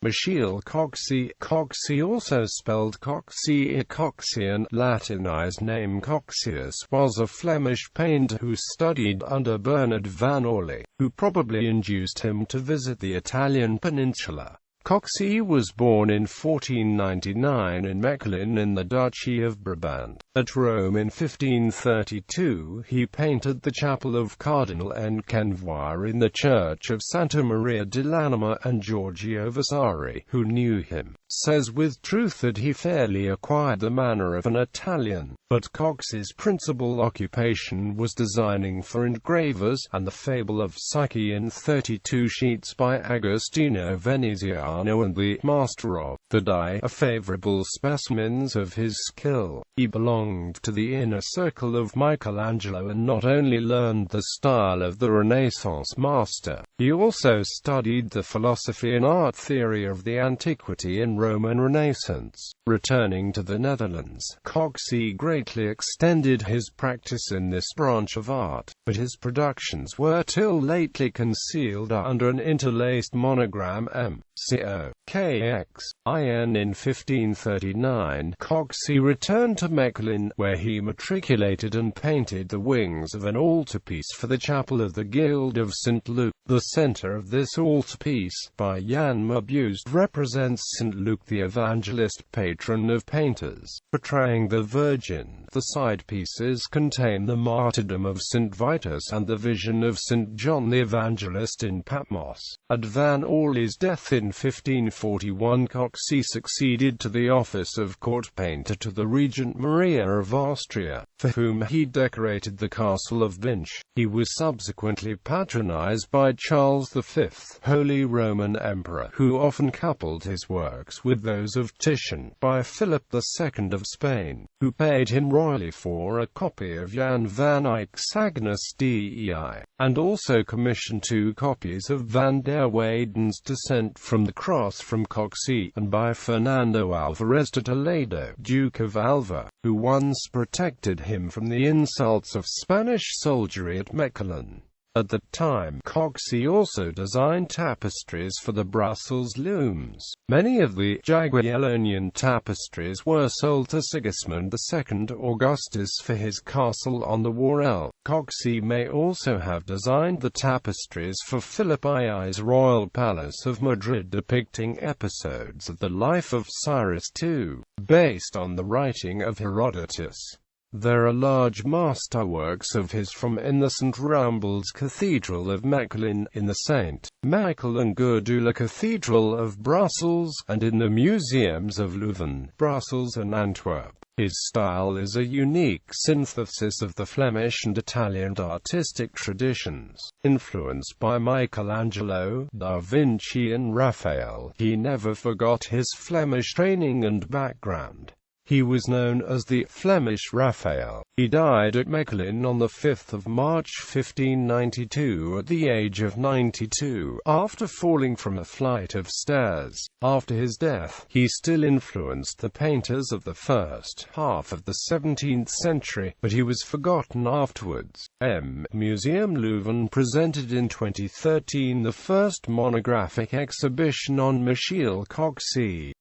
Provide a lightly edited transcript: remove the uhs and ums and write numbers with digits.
Michiel Coxie, Coxie also spelled Coxie, a Coxian, Latinized name Coxius, was a Flemish painter who studied under Bernard van Orley, who probably induced him to visit the Italian peninsula. Coxie was born in 1499 in Mechelen in the Duchy of Brabant.At Rome. In 1532 he painted the chapel of Cardinal Enckenvoirt in the church of Santa Maria dell'Anima, and Giorgio Vasari, who knew him, says with truth that he fairly acquired the manner of an Italian. But Coxie's principal occupation was designing for engravers, and the fable of Psyche in 32 sheets by Agostino Veneziano and the master of the die are favorable specimens of his skill. He belonged to the inner circle of Michelangelo and not only learned the style of the Renaissance master, he also studied the philosophy and art theory of the antiquity and Roman Renaissance. Returning to the Netherlands, Coxie greatly extended his practice in this branch of art, but his productions were till lately concealed under an interlaced monogram M.Co.Kx.In. In 1539, Coxie returned to Mechelen, where he matriculated and painted the wings of an altarpiece for the chapel of the Guild of St. Luke. The center of this altarpiece, by Jan Mabust, represents St. Luke the Evangelist, patron of painters, portraying the Virgin. The side pieces contain the martyrdom of St. Vitus and the vision of St. John the Evangelist in Patmos. At Van Orley's death in 1541, Coxie succeeded to the office of court painter to the Regent Maria of Austria, for whom he decorated the castle of Binche. He was subsequently patronized by Charles V, Holy Roman Emperor, who often coupled his works with those of Titian, by Philip II of Spain, who paid him royally for a copy of Jan van Eyck's Agnus Dei, and also commissioned 2 copies of Van der Weyden's Descent from the Cross from Coxie, and by Fernando Alvarez de Toledo, Duke of Alva, who once protected him from the insults of Spanish soldiery at Mechelen. At the time, Coxie also designed tapestries for the Brussels looms. Many of the Jagiellonian tapestries were sold to Sigismund II Augustus for his castle on the Worrell. Coxie may also have designed the tapestries for Philip II's royal palace of Madrid, depicting episodes of the life of Cyrus II, based on the writing of Herodotus. There are large masterworks of his in the St. Rambold's Cathedral of Mechelen, in the St. Michael and Gudula Cathedral of Brussels, and in the museums of Leuven, Brussels and Antwerp. His style is a unique synthesis of the Flemish and Italian artistic traditions. Influenced by Michelangelo, Da Vinci and Raphael, he never forgot his Flemish training and background. He was known as the Flemish Raphael. He died at Mechelen on 5 March 1592 at the age of 92, after falling from a flight of stairs. After his death, he still influenced the painters of the first half of the 17th century, but he was forgotten afterwards. Museum Leuven presented in 2013 the first monographic exhibition on Michiel Coxie.